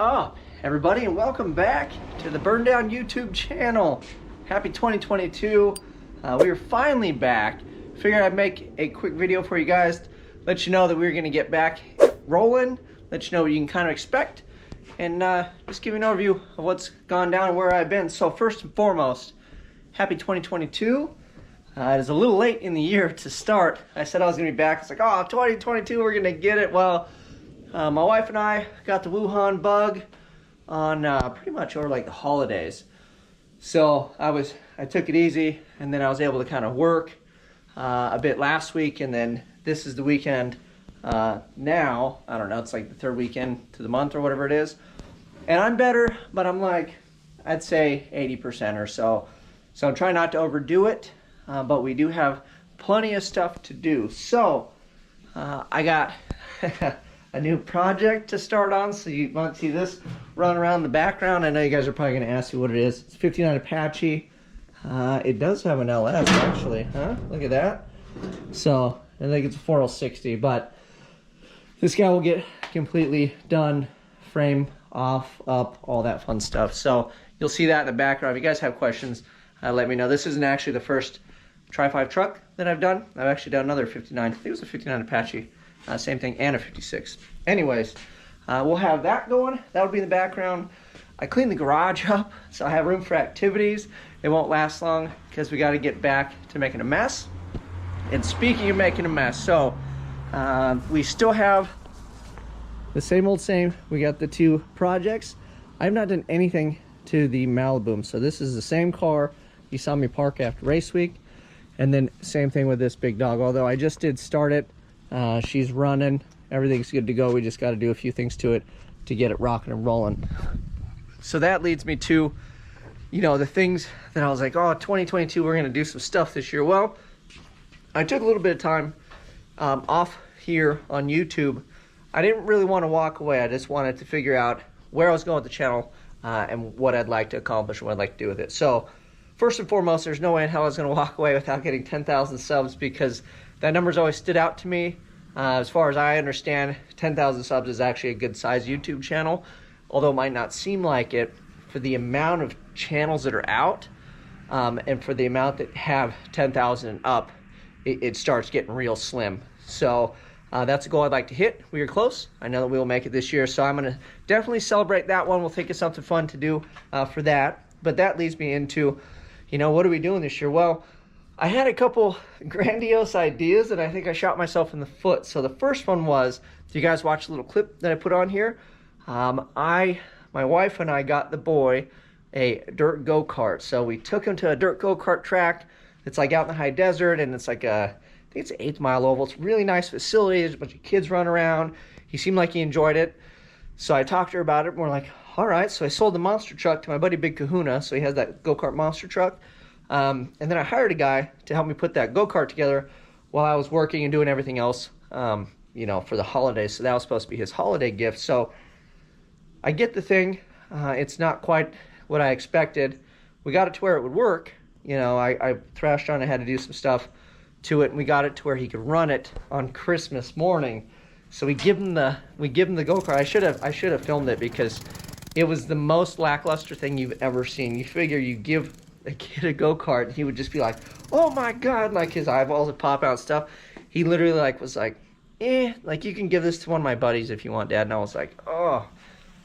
up, everybody, and welcome back to the BurnDown YouTube channel. Happy 2022. We are finally back. Figured I'd make a quick video for you guys, let you know that we're going to get back rolling, let you know what you can kind of expect, and just give you an overview of what's gone down and where I've been. So first and foremost, happy 2022. It is a little late in the year to start. I said I was going to be back. It's like, oh, 2022, we're going to get it. Well, my wife and I got the Wuhan bug on pretty much over like the holidays. So I took it easy, and then I was able to kind of work a bit last week, and then this is the weekend now. I don't know, it's like the third weekend to the month or whatever it is. And I'm better, but I'm like, I'd say 80% or so. So I'm trying not to overdo it, but we do have plenty of stuff to do. So I got a new project to start on, so you might see this run around in the background. I know you guys are probably going to ask me what it is. It's 59 Apache. It does have an LS actually, huh? Look at that. So I think it's a 4060, but this guy will get completely done, frame off, up, all that fun stuff. So you'll see that in the background. If you guys have questions, let me know. This isn't actually the first Tri-5 truck that I've done. I've actually done another 59. I think it was a 59 Apache. Same thing, and a 56. Anyways, we'll have that going. That'll be in the background. I cleaned the garage up, so I have room for activities. It won't last long because we got to get back to making a mess. And speaking of making a mess, so we still have the same old same. We got the two projects. I've not done anything to the Malibu, so this is the same car you saw me park after race week. And then same thing with this big dog, although I just did start it. She's running, everything's good to go. We just got to do a few things to it to get it rocking and rolling. So that leads me to, you know, the things that I was like, oh, 2022, we're going to do some stuff this year. Well, I took a little bit of time off here on YouTube. I didn't really want to walk away. I just wanted to figure out where I was going with the channel and what I'd like to accomplish and what I'd like to do with it. So first and foremost, there's no way in hell I was going to walk away without getting 10,000 subs, because that number's always stood out to me. As far as I understand, 10,000 subs is actually a good size YouTube channel, although it might not seem like it for the amount of channels that are out, and for the amount that have 10,000 and up, it starts getting real slim. So that's a goal I'd like to hit. We are close. I know that we will make it this year, so I'm going to definitely celebrate that one. We'll think of something fun to do for that. But that leads me into, you know, what are we doing this year? Well, I had a couple grandiose ideas, and I think I shot myself in the foot. So the first one was, if you guys watch a little clip that I put on here, my wife and I got the boy a dirt go-kart. So we took him to a dirt go-kart track. It's like out in the high desert, and it's like I think it's an 8 Mile oval. It's a really nice facility. There's a bunch of kids running around. He seemed like he enjoyed it. So I talked to her about it, and we're like, all right. So I sold the monster truck to my buddy Big Kahuna. So he has that go-kart monster truck. And then I hired a guy to help me put that go-kart together while I was working and doing everything else, you know, for the holidays. So that was supposed to be his holiday gift. So I get the thing. It's not quite what I expected. We got it to where it would work. You know, I thrashed on it, had to do some stuff to it, and we got it to where he could run it on Christmas morning. So we give him the go-kart. I should have filmed it, because it was the most lackluster thing you've ever seen. You figure you give a kid a go-kart, and he would just be like, oh my god, like his eyeballs would pop out and stuff. He literally was like, like, you can give this to one of my buddies if you want, Dad. And I was like, oh.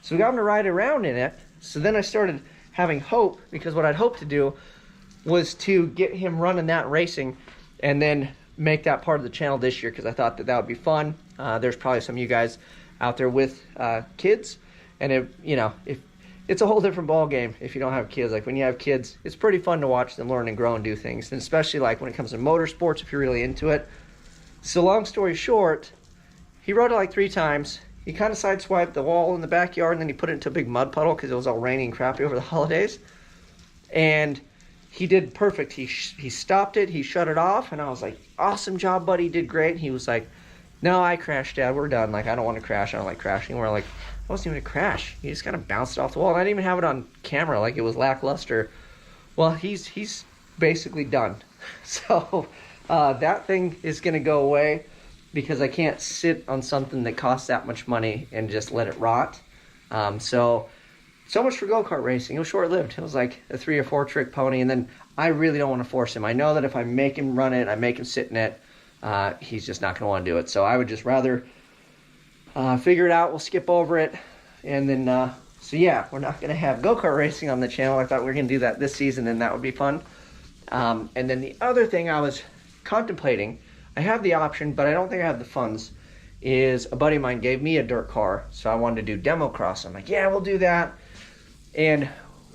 So we got him to ride around in it. So then I started having hope, because what I'd hoped to do was to get him running that racing and then make that part of the channel this year, because I thought that would be fun. There's probably some of you guys out there with kids, and if it's a whole different ball game if you don't have kids. Like, when you have kids, it's pretty fun to watch them learn and grow and do things, and especially like when it comes to motorsports, if you're really into it. So long story short, he rode it like 3 times. He kind of sideswiped the wall in the backyard, and then he put it into a big mud puddle because it was all rainy and crappy over the holidays. And he did perfect. He stopped it, he shut it off, and I was like, awesome job, buddy, you did great. And he was like, no, I crashed, Dad, we're done. Like, I don't want to crash, I don't like crashing. We're like, it wasn't even a crash. He just kind of bounced off the wall, and I didn't even have it on camera, like it was lackluster. Well, he's basically done. So that thing is going to go away, because I can't sit on something that costs that much money and just let it rot. So much for go-kart racing. It was short-lived. It was like a 3 or 4 trick pony, and then I really don't want to force him. I know that if I make him run it, I make him sit in it, he's just not going to want to do it. So I would just rather figure it out. We'll skip over it, and then so yeah, we're not going to have go-kart racing on the channel. I thought we were going to do that this season, and that would be fun. And then the other thing I was contemplating, I have the option, but I don't think I have the funds, is a buddy of mine gave me a dirt car, so I wanted to do demo cross. I'm like, yeah, we'll do that. And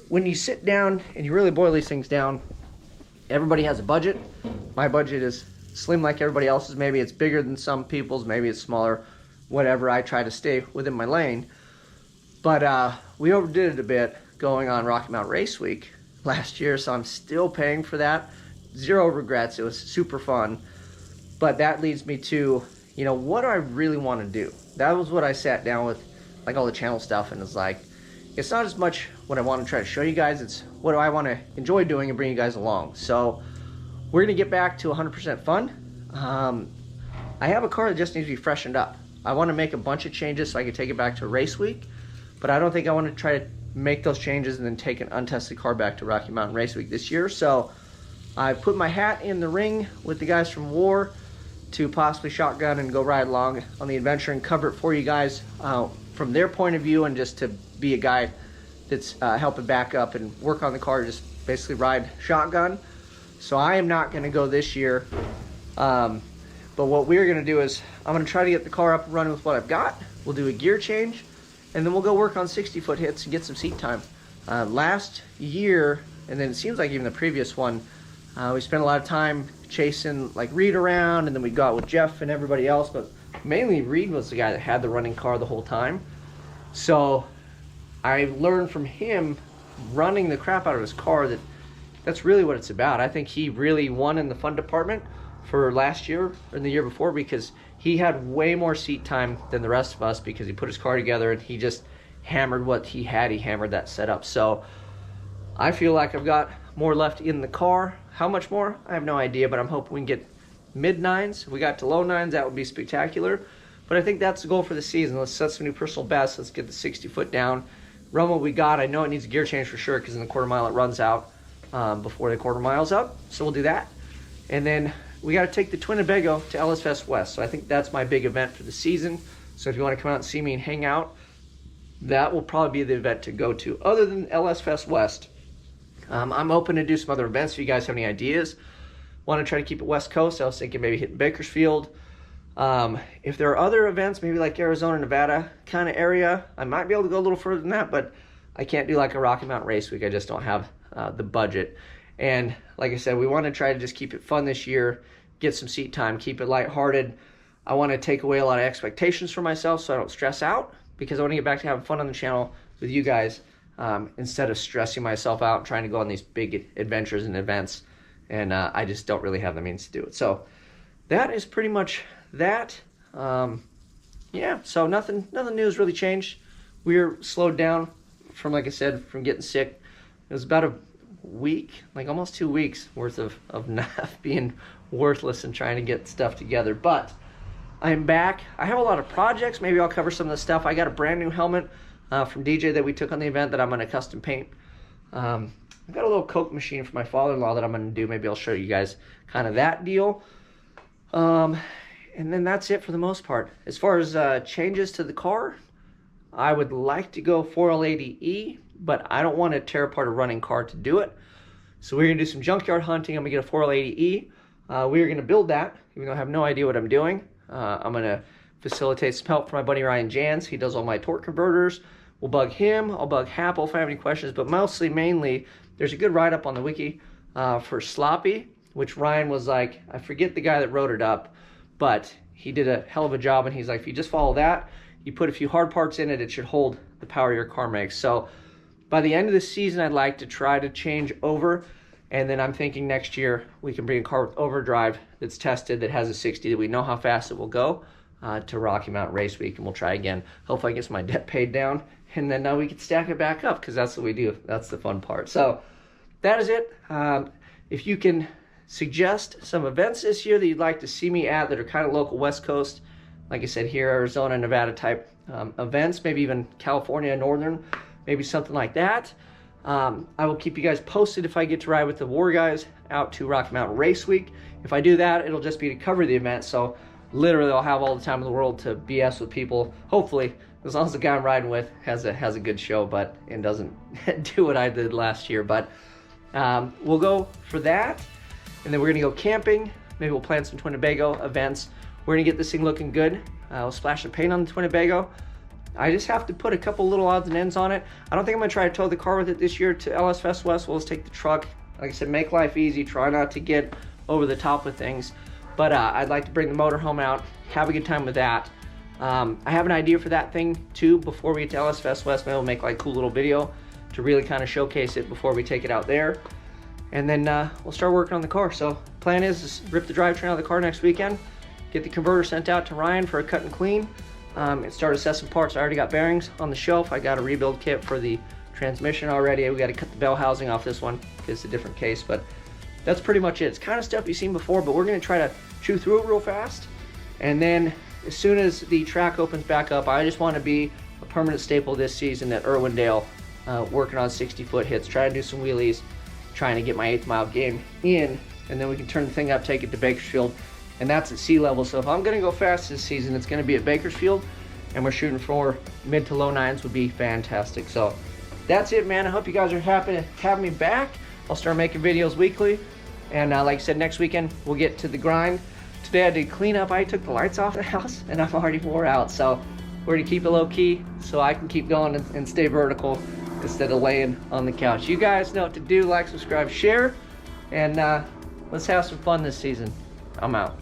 when you sit down and you really boil these things down, everybody has a budget. My budget is slim like everybody else's. Maybe it's bigger than some people's, maybe it's smaller, whatever. I try to stay within my lane. But we overdid it a bit going on Rocky Mountain Race Week last year, so I'm still paying for that. Zero regrets. It was super fun. But that leads me to, you know, what do I really want to do? That was what I sat down with, like all the channel stuff, and it's like, it's not as much what I want to try to show you guys, it's what do I want to enjoy doing and bring you guys along. So we're going to get back to 100% fun. I have a car that just needs to be freshened up. I want to make a bunch of changes so I can take it back to race week, but I don't think I want to try to make those changes and then take an untested car back to Rocky Mountain Race Week this year. So I put my hat in the ring with the guys from War to possibly shotgun and go ride along on the adventure and cover it for you guys from their point of view, and just to be a guy that's helping back up and work on the car, just basically ride shotgun. So I am not going to go this year, but what we're going to do is I'm going to try to get the car up and running with what I've got. We'll do a gear change, and then we'll go work on 60-foot hits and get some seat time. Last year, and then it seems like even the previous one, we spent a lot of time chasing like Reed around, and then we go out with Jeff and everybody else, but mainly Reed was the guy that had the running car the whole time. So I learned from him running the crap out of his car that that's really what it's about. I think he really won in the fun department for last year or the year before, because he had way more seat time than the rest of us, because he put his car together and he just hammered what he had. He hammered that setup. So I feel like I've got more left in the car. How much more? I have no idea, but I'm hoping we can get mid-9s. If we got to low 9s, that would be spectacular. But I think that's the goal for the season. Let's set some new personal bests. Let's get the 60-foot down. Run what we got. I know it needs a gear change for sure, because in the quarter mile it runs out before the quarter mile's up. So we'll do that. And then we got to take the Twinnebago to LS Fest West. So I think that's my big event for the season. So if you want to come out and see me and hang out, that will probably be the event to go to. Other than LS Fest West, I'm open to do some other events if you guys have any ideas. Want to try to keep it West Coast. I was thinking maybe hitting Bakersfield. If there are other events, maybe like Arizona, Nevada kind of area, I might be able to go a little further than that, but I can't do like a Rocky Mountain Race Week. I just don't have the budget. And like I said, we want to try to just keep it fun this year, get some seat time, keep it lighthearted. I want to take away a lot of expectations for myself so I don't stress out, because I want to get back to having fun on the channel with you guys, instead of stressing myself out and trying to go on these big adventures and events. And I just don't really have the means to do it. So that is pretty much that. Yeah, so nothing new has really changed. We're slowed down from, like I said, from getting sick. It was about a week, like almost 2 weeks worth of being worthless and trying to get stuff together. But I'm back. I have a lot of projects. Maybe I'll cover some of the stuff. I got a brand new helmet from DJ that we took on the event that I'm going to custom paint. I've got a little Coke machine for my father-in-law that I'm going to do. Maybe I'll show you guys kind of that deal. And then that's it for the most part. As far as changes to the car, I would like to go 4L80E, but I don't want to tear apart a running car to do it. So we're going to do some junkyard hunting. I'm going to get a 4L80E. We're going to build that, even though I have no idea what I'm doing. I'm going to facilitate some help for my buddy Ryan Jans. He does all my torque converters. We'll bug him. I'll bug Happle if I have any questions. But mainly, there's a good write-up on the wiki for Sloppy, which Ryan was like, I forget the guy that wrote it up, but he did a hell of a job. And he's like, if you just follow that, you put a few hard parts in it, it should hold the power your car makes. So by the end of the season, I'd like to try to change over. And then I'm thinking next year we can bring a car with overdrive that's tested, that has a 60, that we know how fast it will go, to Rocky Mountain Race Week, and we'll try again. Hopefully I get my debt paid down, and then we can stack it back up, because that's what we do. That's the fun part. So that is it. If you can suggest some events this year that you'd like to see me at that are kind of local West Coast, like I said here, Arizona, Nevada type events, maybe even California, Northern, maybe something like that. I will keep you guys posted if I get to ride with the War guys out to Rocky Mountain Race Week. If I do that, it'll just be to cover the event, so literally I'll have all the time in the world to BS with people, hopefully, as long as the guy I'm riding with has a good show, but and doesn't do what I did last year. But we'll go for that, and then we're gonna go camping. Maybe we'll plan some Twinnebago events. We're gonna get this thing looking good. We'll splash some paint on the Twinnebago. I just have to put a couple little odds and ends on it. I don't think I'm gonna try to tow the car with it this year to LS Fest West. We'll just take the truck. Like I said, make life easy, try not to get over the top with things. But I'd like to bring the motorhome out, have a good time with that. I have an idea for that thing too before we get to LS Fest West. Maybe we'll make like a cool little video to really kind of showcase it before we take it out there. And then we'll start working on the car. So plan is rip the drivetrain out of the car next weekend, get the converter sent out to Ryan for a cut and clean, and start assessing parts. I already got bearings on the shelf. I got a rebuild kit for the transmission already. We got to cut the bell housing off this one because it's a different case, but that's pretty much it. It's kind of stuff you've seen before, but we're going to try to chew through it real fast. And then as soon as the track opens back up, I just want to be a permanent staple this season at Irwindale, working on 60-foot hits, trying to do some wheelies, trying to get my 8th mile game in, and then we can turn the thing up, take it to Bakersfield, and that's at sea level. So if I'm going to go fast this season, it's going to be at Bakersfield, and we're shooting for mid to low 9s would be fantastic. So that's it, man. I hope you guys are happy to have me back. I'll start making videos weekly, and like I said, next weekend we'll get to the grind. Today I did clean up. I took the lights off the house, and I'm already wore out, so we're going to keep it low key so I can keep going and stay vertical instead of laying on the couch. You guys know what to do. Like, subscribe, share, and let's have some fun this season. I'm out.